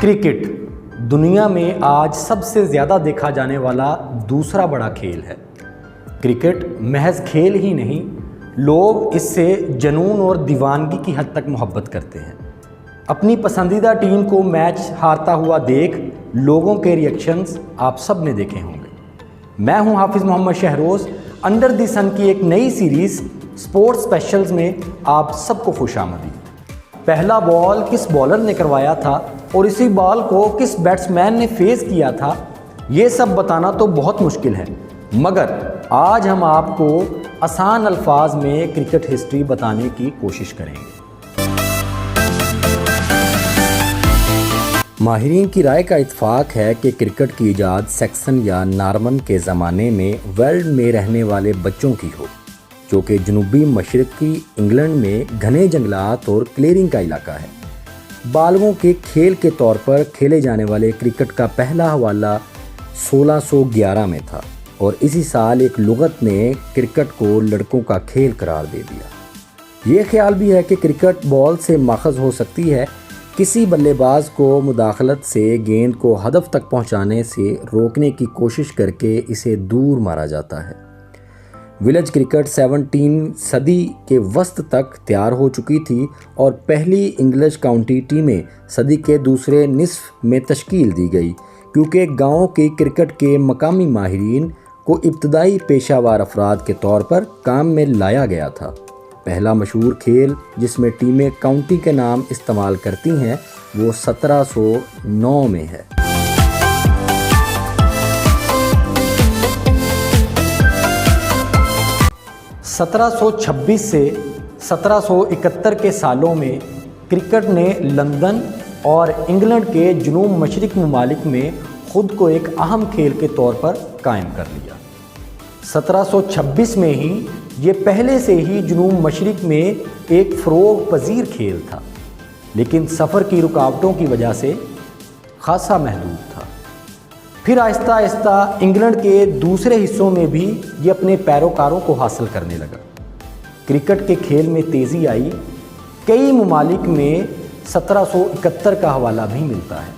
Cricket دنیا میں آج سب سے زیادہ دیکھا جانے والا دوسرا بڑا کھیل ہے۔ کرکٹ محض کھیل ہی نہیں، لوگ اس سے جنون اور دیوانگی کی حد تک محبت کرتے ہیں۔ اپنی پسندیدہ ٹیم کو میچ ہارتا ہوا دیکھ لوگوں کے ریئیکشنز آپ سب نے دیکھے ہوں گے۔ میں ہوں حافظ محمد شہروز۔ انڈر دی سن کی ایک نئی سیریز سپورٹس اسپیشلز میں آپ سب کو خوش آمدید۔ پہلا بال کس بالر نے کروایا تھا اور اسی بال کو کس بیٹسمین نے فیس کیا تھا، یہ سب بتانا تو بہت مشکل ہے، مگر آج ہم آپ کو آسان الفاظ میں کرکٹ ہسٹری بتانے کی کوشش کریں گے۔ ماہرین کی رائے کا اتفاق ہے کہ کرکٹ کی ایجاد سیکسن یا نارمن کے زمانے میں ویلڈ میں رہنے والے بچوں کی ہو، جو کہ جنوبی مشرقی انگلینڈ میں گھنے جنگلات اور کلیئرنگ کا علاقہ ہے۔ بالغوں کے کھیل کے طور پر کھیلے جانے والے کرکٹ کا پہلا حوالہ 1611 میں تھا، اور اسی سال ایک لغت نے کرکٹ کو لڑکوں کا کھیل قرار دے دیا۔ یہ خیال بھی ہے کہ کرکٹ بال سے ماخذ ہو سکتی ہے۔ کسی بلے باز کو مداخلت سے گیند کو ہدف تک پہنچانے سے روکنے کی کوشش کر کے اسے دور مارا جاتا ہے۔ ولیج کرکٹ 17 صدی کے وسط تک تیار ہو چکی تھی اور پہلی انگلش کاؤنٹی ٹیمیں صدی کے دوسرے نصف میں تشکیل دی گئی، کیونکہ گاؤں کی کرکٹ کے مقامی ماہرین کو ابتدائی پیشہ ور افراد کے طور پر کام میں لایا گیا تھا۔ پہلا مشہور کھیل جس میں ٹیمیں کاؤنٹی کے نام استعمال کرتی ہیں وہ 1709 میں ہے۔ 1726 سے 1771 کے سالوں میں کرکٹ نے لندن اور انگلینڈ کے جنوب مشرق ممالک میں خود کو ایک اہم کھیل کے طور پر قائم کر لیا۔ 1726 میں ہی یہ پہلے سے ہی جنوب مشرق میں ایک فروغ پذیر کھیل تھا، لیکن سفر کی رکاوٹوں کی وجہ سے خاصا محدود تھا۔ پھر آہستہ آہستہ انگلینڈ کے دوسرے حصوں میں بھی یہ اپنے پیروکاروں کو حاصل کرنے لگا۔ کرکٹ کے کھیل میں تیزی آئی۔ کئی ممالک میں 1771 کا حوالہ بھی ملتا ہے۔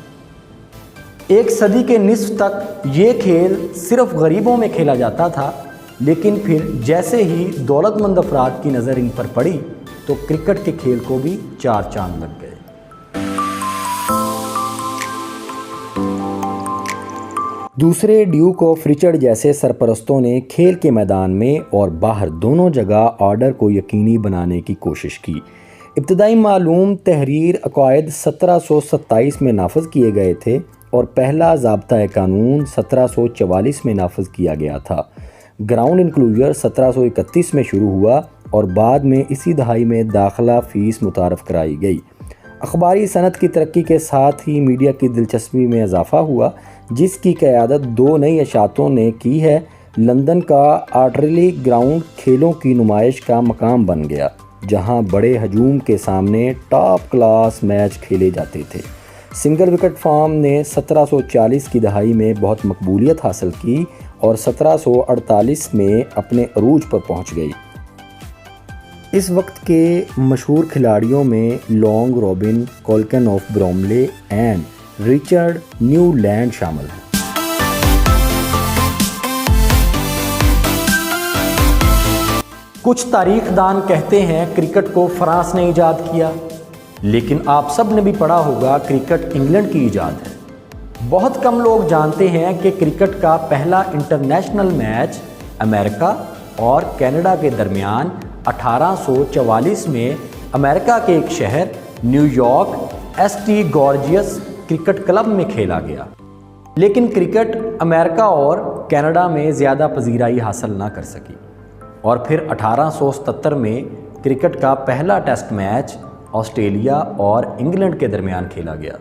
ایک صدی کے نصف تک یہ کھیل صرف غریبوں میں کھیلا جاتا تھا، لیکن پھر جیسے ہی دولت مند افراد کی نظر ان پر پڑی تو کرکٹ کے کھیل کو بھی چار چاند لگ گئے۔ دوسرے ڈیوک آف رچرڈ جیسے سرپرستوں نے کھیل کے میدان میں اور باہر دونوں جگہ آرڈر کو یقینی بنانے کی کوشش کی۔ ابتدائی معلوم تحریر عقائد 1727 میں نافذ کیے گئے تھے اور پہلا ضابطۂ قانون 1744 میں نافذ کیا گیا تھا۔ گراؤنڈ انکلوژر 1731 میں شروع ہوا اور بعد میں اسی دہائی میں داخلہ فیس متعارف کرائی گئی۔ اخباری صنعت کی ترقی کے ساتھ ہی میڈیا کی دلچسپی میں اضافہ ہوا، جس کی قیادت دو نئی اشاعتوں نے کی ہے۔ لندن کا آرٹلری گراؤنڈ کھیلوں کی نمائش کا مقام بن گیا، جہاں بڑے ہجوم کے سامنے ٹاپ کلاس میچ کھیلے جاتے تھے۔ سنگل وکٹ فارم نے 1740 کی دہائی میں بہت مقبولیت حاصل کی اور 1748 میں اپنے عروج پر پہنچ گئی۔ اس وقت کے مشہور کھلاڑیوں میں Long Robin, Colchin of Bromley and Richard Newland شامل ہیں۔ کچھ تاریخ دان کہتے ہیں کرکٹ کو فرانس نے ایجاد کیا، لیکن آپ سب نے بھی پڑھا ہوگا کرکٹ انگلینڈ کی ایجاد ہے۔ بہت کم لوگ جانتے ہیں کہ کرکٹ کا پہلا انٹرنیشنل میچ امریکہ اور کینیڈا کے درمیان 1844 میں امریکہ کے ایک شہر New York S T George's cricket club میں کھیلا گیا، لیکن کرکٹ امریکہ اور کینیڈا میں زیادہ پذیرائی حاصل نہ کر سکی، اور پھر 1877 میں کرکٹ کا پہلا ٹیسٹ میچ آسٹریلیا اور انگلینڈ کے درمیان کھیلا گیا،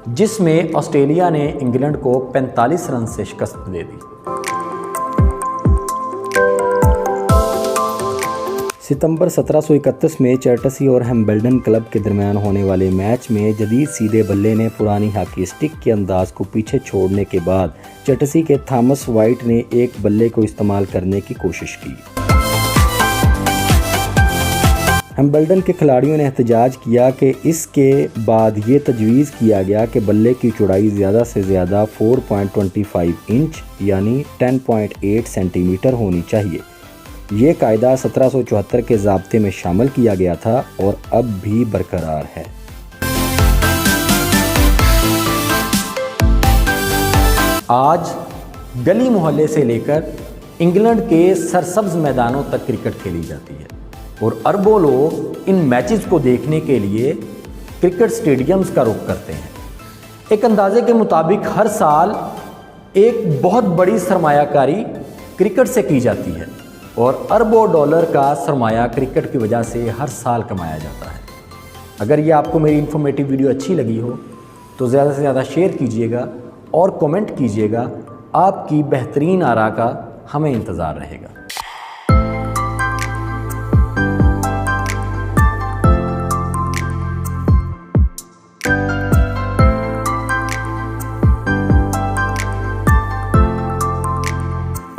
جس میں آسٹریلیا نے انگلینڈ کو 45 رن سے شکست دے دی۔ ستمبر 1731 میں چرٹسی اور ہیمبلڈن کلب کے درمیان ہونے والے میچ میں جدید سیدھے بلے نے پرانی ہاکی سٹک کے انداز کو پیچھے چھوڑنے کے بعد چرٹسی کے تھامس وائٹ نے ایک بلے کو استعمال کرنے کی کوشش کی۔ ہمبلڈن کے کھلاڑیوں نے احتجاج کیا کہ اس کے بعد یہ تجویز کیا گیا کہ بلے کی چوڑائی زیادہ سے زیادہ 4.25 انچ یعنی 10.8 سینٹی میٹر ہونی چاہیے۔ یہ قاعدہ 1774 کے ضابطے میں شامل کیا گیا تھا اور اب بھی برقرار ہے۔ آج گلی محلے سے لے کر انگلینڈ کے سرسبز میدانوں تک کرکٹ کھیلی جاتی ہے اور اربوں لوگ ان میچز کو دیکھنے کے لیے کرکٹ سٹیڈیمز کا رخ کرتے ہیں۔ ایک اندازے کے مطابق ہر سال ایک بہت بڑی سرمایہ کاری کرکٹ سے کی جاتی ہے اور اربوں ڈالر کا سرمایہ کرکٹ کی وجہ سے ہر سال کمایا جاتا ہے۔ اگر یہ آپ کو میری انفارمیٹو ویڈیو اچھی لگی ہو تو زیادہ سے زیادہ شیئر کیجئے گا اور کومنٹ کیجئے گا۔ آپ کی بہترین آراء کا ہمیں انتظار رہے گا۔